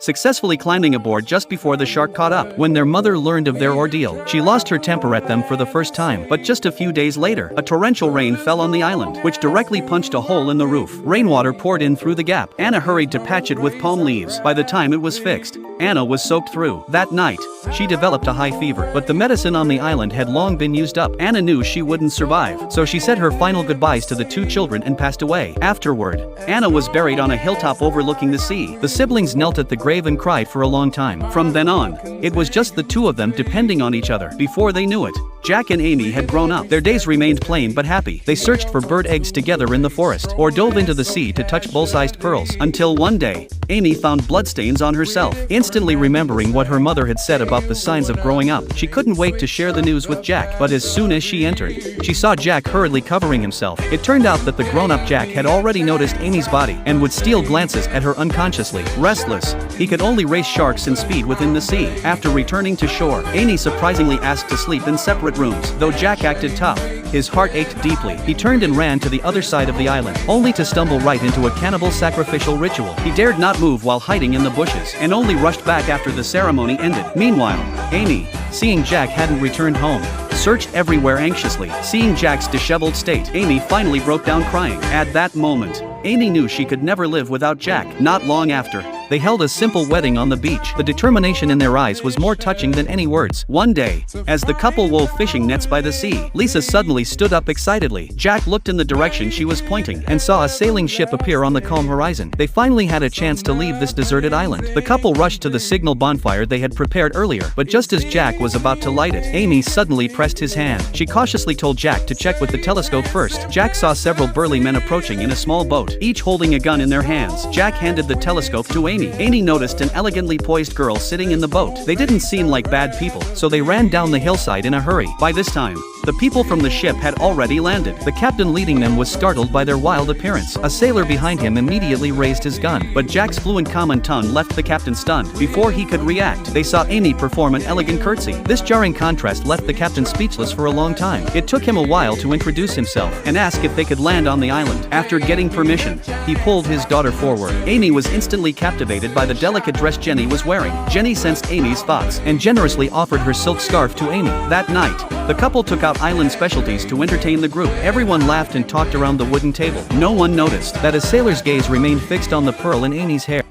successfully climbing aboard just before the shark caught up. When their mother learned of their ordeal, she lost her temper at them for the first time. But just a few days later, a torrential rain fell on the island, which directly punched a hole in the roof. Rainwater poured in through the gap. Anna hurried to patch it with palm leaves. By the time it was fixed, Anna was soaked through. That night, she developed a high fever, but the medicine on the island had long been used up. Anna knew she wouldn't survive, so she said her final goodbyes to the two children and passed away. Afterward, Anna was buried on a hilltop overlooking the sea. The siblings knelt at the grave and cried for a long time. From then on, it was just the two of them depending on each other. Before they knew it, Jack and Amy had grown up. Their days remained plain but happy. They searched for bird eggs together in the forest, or dove into the sea to touch bull-sized pearls. Until one day, Amy found bloodstains on herself. Instantly remembering what her mother had said about the signs of growing up, she couldn't wait to share the news with Jack. But as soon as she entered, she saw Jack hurriedly covering himself. It turned out that the grown-up Jack had already noticed Amy's body and would steal glances at her unconsciously. Restless, he could only race sharks in speed within the sea. After returning to shore, Amy surprisingly asked to sleep in separate rooms. Though Jack acted tough, his heart ached deeply. He turned and ran to the other side of the island, only to stumble right into a cannibal sacrificial ritual. He dared not move while hiding in the bushes, and only rushed back after the ceremony ended. Meanwhile, Amy, seeing Jack hadn't returned home, searched everywhere anxiously. Seeing Jack's disheveled state, Amy finally broke down crying. At that moment, Amy knew she could never live without Jack. Not long after, they held a simple wedding on the beach. The determination in their eyes was more touching than any words. One day, as the couple wove fishing nets by the sea, Lisa suddenly stood up excitedly. Jack looked in the direction she was pointing and saw a sailing ship appear on the calm horizon. They finally had a chance to leave this deserted island. The couple rushed to the signal bonfire they had prepared earlier, but just as Jack was about to light it, Amy suddenly pressed his hand. She cautiously told Jack to check with the telescope first. Jack saw several burly men approaching in a small boat, each holding a gun in their hands. Jack handed the telescope to Amy. Amy noticed an elegantly poised girl sitting in the boat. They didn't seem like bad people, so they ran down the hillside in a hurry. By this time, the people from the ship had already landed. The captain leading them was startled by their wild appearance. A sailor behind him immediately raised his gun, but Jack's fluent common tongue left the captain stunned. Before he could react, they saw Amy perform an elegant curtsy. This jarring contrast left the captain speechless for a long time. It took him a while to introduce himself and ask if they could land on the island. After getting permission, he pulled his daughter forward. Amy was instantly captivated by the delicate dress Jenny was wearing. Jenny sensed Amy's thoughts and generously offered her silk scarf to Amy. That night, the couple took out island specialties to entertain the group. Everyone laughed and talked around the wooden table. No one noticed that a sailor's gaze remained fixed on the pearl in Amy's hair.